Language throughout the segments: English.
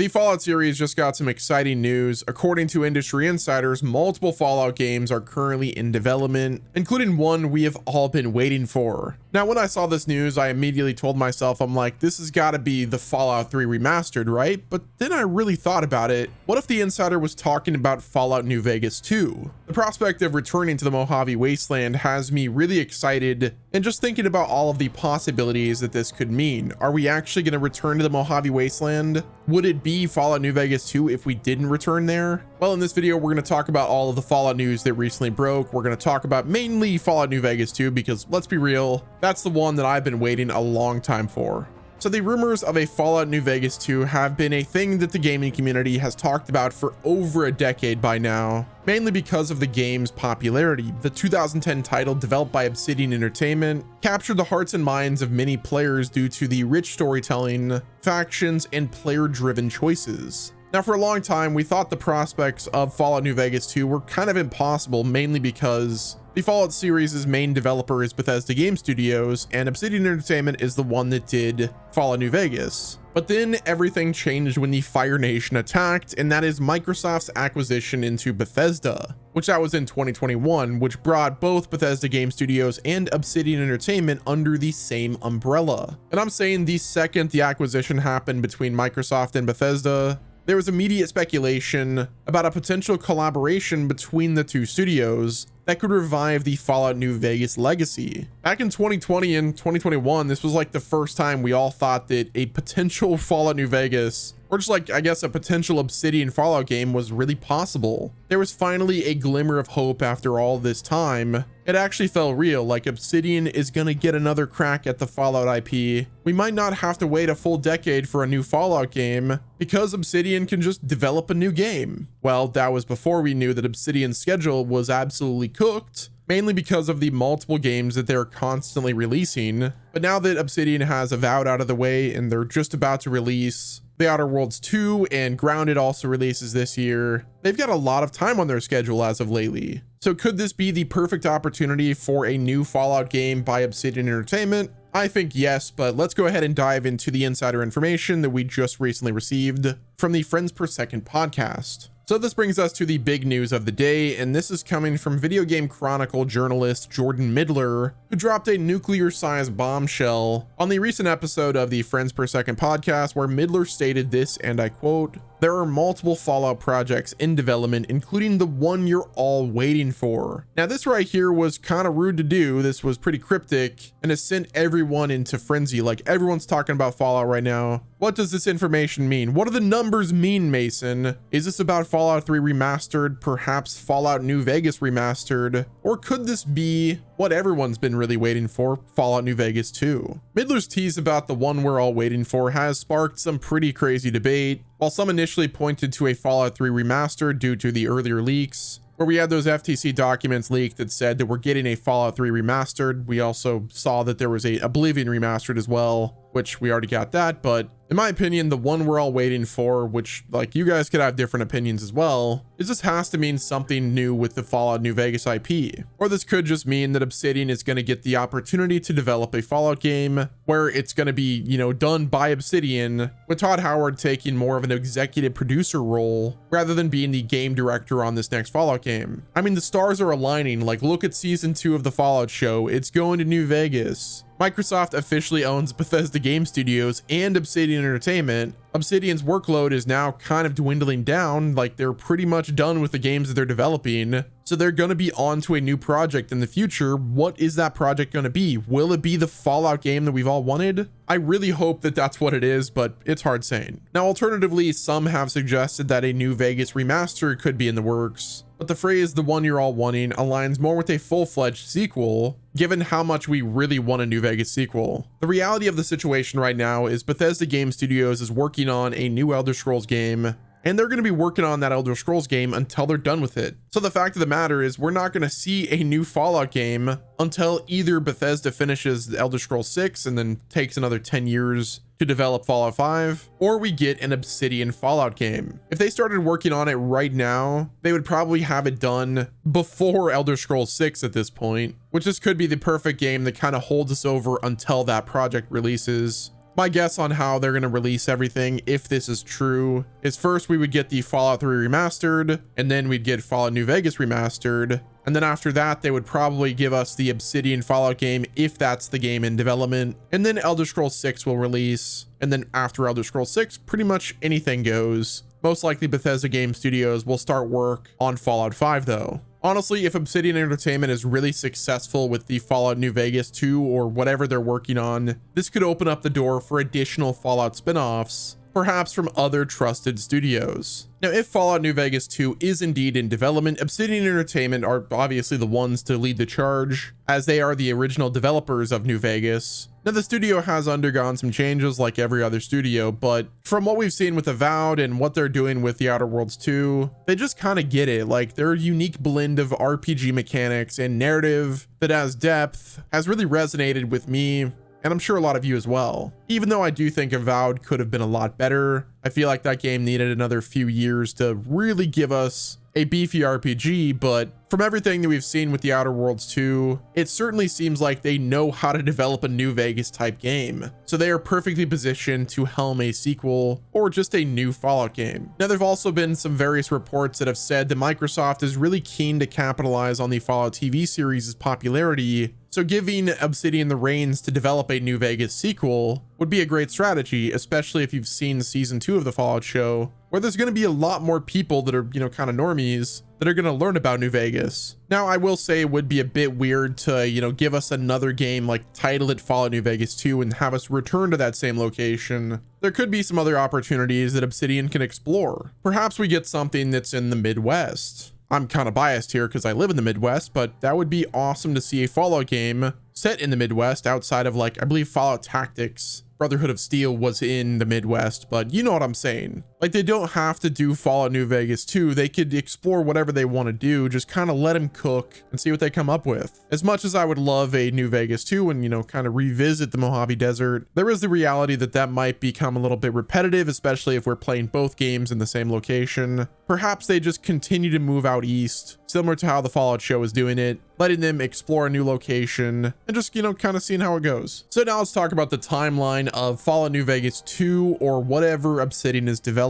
the Fallout series just got some exciting news. According to industry insiders, multiple Fallout games are currently in development, including one we have all been waiting for. Now, when I saw this news, I immediately told myself, I'm like, this has got to be the Fallout 3 Remastered, right? But then I really thought about it. What if the insider was talking about Fallout New Vegas 2? The prospect of returning to the Mojave Wasteland has me really excited, and just thinking about all of the possibilities that this could mean. Are we actually going to return to the Mojave Wasteland? Would it be Fallout New Vegas 2 if we didn't return there? Well, in this video, we're going to talk about all of the Fallout news that recently broke. We're going to talk about mainly Fallout New Vegas 2 because, let's be real, that's the one that I've been waiting a long time for. So the rumors of a Fallout New Vegas 2 have been a thing that the gaming community has talked about for over a decade by now, mainly because of the game's popularity. The 2010 title, developed by Obsidian Entertainment, captured the hearts and minds of many players due to the rich storytelling, factions, and player-driven choices. Now, for a long time, we thought the prospects of Fallout New Vegas 2 were kind of impossible, mainly because the Fallout series' main developer is Bethesda Game Studios, and Obsidian Entertainment is the one that did Fallout New Vegas. But then everything changed when the Fire Nation attacked, and that is Microsoft's acquisition into Bethesda, which that was in 2021, which brought both Bethesda Game Studios and Obsidian Entertainment under the same umbrella. And I'm saying the second the acquisition happened between Microsoft and Bethesda, there was immediate speculation about a potential collaboration between the two studios that could revive the Fallout New Vegas legacy. Back in 2020 and 2021, this was like the first time we all thought that a potential Fallout New Vegas, or just like, I guess, a potential Obsidian Fallout game was really possible. There was finally a glimmer of hope after all this time. It actually felt real, like Obsidian is gonna get another crack at the Fallout IP. We might not have to wait a full decade for a new Fallout game because Obsidian can just develop a new game. Well, that was before we knew that Obsidian's schedule was absolutely cooked, mainly because of the multiple games that they're constantly releasing. But now that Obsidian has Avowed out of the way and they're just about to release The Outer Worlds 2, and Grounded also releases this year, they've got a lot of time on their schedule as of lately. So could this be the perfect opportunity for a new Fallout game by Obsidian Entertainment? I think yes, but let's go ahead and dive into the insider information that we just recently received from the Friends Per Second podcast. So this brings us to the big news of the day, and this is coming from Video Game Chronicle journalist Jordan Midler, who dropped a nuclear-sized bombshell on the recent episode of the Friends Per Second podcast, where Midler stated this, and I quote, "There are multiple Fallout projects in development, including the one you're all waiting for." Now, this right here was kind of rude to do. This was pretty cryptic, and it sent everyone into frenzy. Like, everyone's talking about Fallout right now. What does this information mean? What do the numbers mean, Mason? Is this about Fallout 3 Remastered, perhaps Fallout New Vegas Remastered? Or could this be what everyone's been really waiting for, Fallout New Vegas 2? Midler's tease about the one we're all waiting for has sparked some pretty crazy debate. While some initially pointed to a Fallout 3 Remastered due to the earlier leaks, where we had those FTC documents leaked that said that we're getting a Fallout 3 Remastered. We also saw that there was a Oblivion Remastered as well, which we already got that, but in my opinion, the one we're all waiting for, which, like, you guys could have different opinions as well, is this has to mean something new with the Fallout New Vegas IP. Or this could just mean that Obsidian is going to get the opportunity to develop a Fallout game where it's going to be, you know, done by Obsidian, with Todd Howard taking more of an executive producer role rather than being the game director on this next Fallout game. I mean, the stars are aligning. Like, look at season 2 of the Fallout show. It's going to New Vegas. Microsoft officially owns Bethesda Game Studios and Obsidian Entertainment. Obsidian's workload is now kind of dwindling down, like they're pretty much done with the games that they're developing. So they're going to be on to a new project in the future. What is that project going to be? Will it be the Fallout game that we've all wanted? I really hope that that's what it is, but it's hard saying. Now, alternatively, some have suggested that a New Vegas remaster could be in the works, but the phrase "the one you're all wanting" aligns more with a full-fledged sequel, given how much we really want a New Vegas sequel. The reality of the situation right now is Bethesda Game Studios is working on a new Elder Scrolls game, and they're going to be working on that Elder Scrolls game until they're done with it. So the fact of the matter is we're not going to see a new Fallout game until either Bethesda finishes Elder Scrolls 6 and then takes another 10 years to develop Fallout 5, or we get an Obsidian Fallout game. If they started working on it right now, they would probably have it done before Elder Scrolls 6 at this point, which this could be the perfect game that kind of holds us over until that project releases. My guess on how they're going to release everything, if this is true, is first we would get the Fallout 3 Remastered, and then we'd get Fallout New Vegas Remastered. And then after that, they would probably give us the Obsidian Fallout game, if that's the game in development. And then Elder Scrolls 6 will release. And then after Elder Scrolls 6, pretty much anything goes. Most likely Bethesda Game Studios will start work on Fallout 5 though. Honestly, if Obsidian Entertainment is really successful with the Fallout New Vegas 2 or whatever they're working on, this could open up the door for additional Fallout spin-offs, perhaps from other trusted studios. Now, if Fallout New Vegas 2 is indeed in development, Obsidian Entertainment are obviously the ones to lead the charge, as they are the original developers of New Vegas. Now, the studio has undergone some changes like every other studio, but from what we've seen with Avowed and what they're doing with The Outer Worlds 2, they just kind of get it. Like, their unique blend of RPG mechanics and narrative that has depth has really resonated with me, and I'm sure a lot of you as well. Even though I do think Avowed could have been a lot better, I feel like that game needed another few years to really give us a beefy RPG, but from everything that we've seen with The Outer Worlds 2, it certainly seems like they know how to develop a New Vegas type game. So they are perfectly positioned to helm a sequel or just a new Fallout game. Now, there've also been some various reports that have said that Microsoft is really keen to capitalize on the Fallout TV series' popularity. So giving Obsidian the reins to develop a New Vegas sequel would be a great strategy, especially if you've seen season 2 of the Fallout show, where there's going to be a lot more people that are, kind of normies that are going to learn about New Vegas. Now, I will say it would be a bit weird to, give us another game, like title it Fallout New Vegas 2 and have us return to that same location. There could be some other opportunities that Obsidian can explore. Perhaps we get something that's in the Midwest. I'm kind of biased here because I live in the Midwest, but that would be awesome to see a Fallout game set in the Midwest outside of, like, I believe Fallout Tactics Brotherhood of Steel was in the Midwest, but you know what I'm saying. Like, they don't have to do Fallout New Vegas 2. They could explore whatever they want to do. Just kind of let them cook and see what they come up with. As much as I would love a New Vegas 2 and, kind of revisit the Mojave Desert, there is the reality that that might become a little bit repetitive, especially if we're playing both games in the same location. Perhaps they just continue to move out east, similar to how the Fallout show is doing it, letting them explore a new location and just, kind of seeing how it goes. So now let's talk about the timeline of Fallout New Vegas 2 or whatever Obsidian is developing.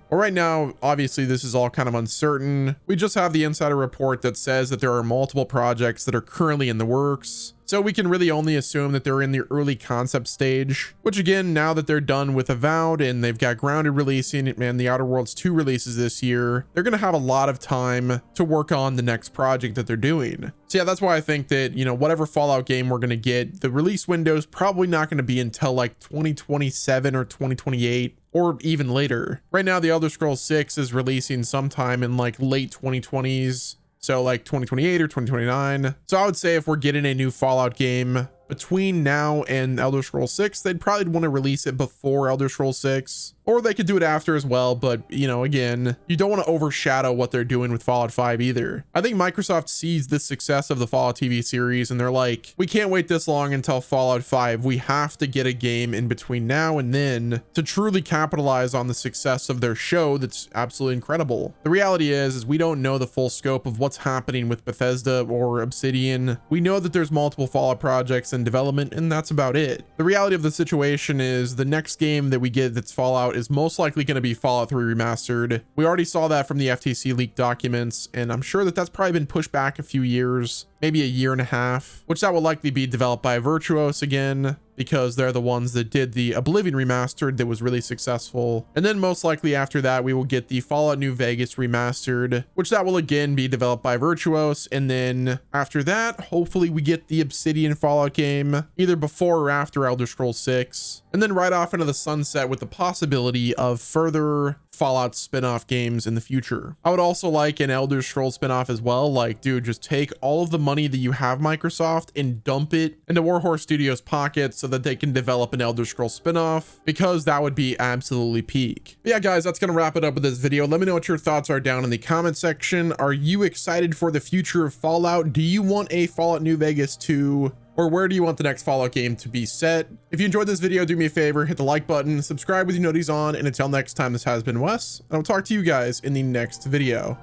Well, right now, obviously, this is all kind of uncertain. We just have the insider report that says that there are multiple projects that are currently in the works. So we can really only assume that they're in the early concept stage, which again, now that they're done with Avowed and they've got Grounded releasing and the Outer Worlds 2 releases this year, they're going to have a lot of time to work on the next project that they're doing. So yeah, that's why I think that, whatever Fallout game we're going to get, the release window is probably not going to be until like 2027 or 2028. Or even later. Right now, the Elder Scrolls 6 is releasing sometime in like late 2020s. So like 2028 or 2029. So I would say if we're getting a new Fallout game between now and Elder Scrolls 6, they'd probably want to release it before Elder Scrolls 6. Or they could do it after as well, but again, you don't want to overshadow what they're doing with Fallout 5 either. I think Microsoft sees the success of the Fallout TV series and they're like, we can't wait this long until Fallout 5. We have to get a game in between now and then to truly capitalize on the success of their show that's absolutely incredible. The reality is we don't know the full scope of what's happening with Bethesda or Obsidian. We know that there's multiple Fallout projects in development, and that's about it. The reality of the situation is the next game that we get that's Fallout is most likely going to be Fallout 3 Remastered. We already saw that from the FTC leaked documents, and I'm sure that that's probably been pushed back a few years, maybe a year and a half, which that will likely be developed by Virtuos again, because they're the ones that did the Oblivion Remastered that was really successful. And then most likely after that, we will get the Fallout New Vegas Remastered, which that will again be developed by Virtuos. And then after that, hopefully we get the Obsidian Fallout game either before or after Elder Scrolls 6. And then right off into the sunset with the possibility of further Fallout spin-off games in the future. I would also like an Elder Scrolls spin-off as well. Like, dude, just take all of the money that you have, Microsoft, and dump it into Warhorse Studios' pockets so that they can develop an Elder Scrolls spin-off, because that would be absolutely peak. But yeah, guys, that's gonna wrap it up with this video. Let me know what your thoughts are down in the comment section. Are you excited for the future of Fallout? Do you want a Fallout New Vegas 2? Or where do you want the next Fallout game to be set? If you enjoyed this video, do me a favor, hit the like button, subscribe with your noties on, and until next time, this has been Wes, and I'll talk to you guys in the next video.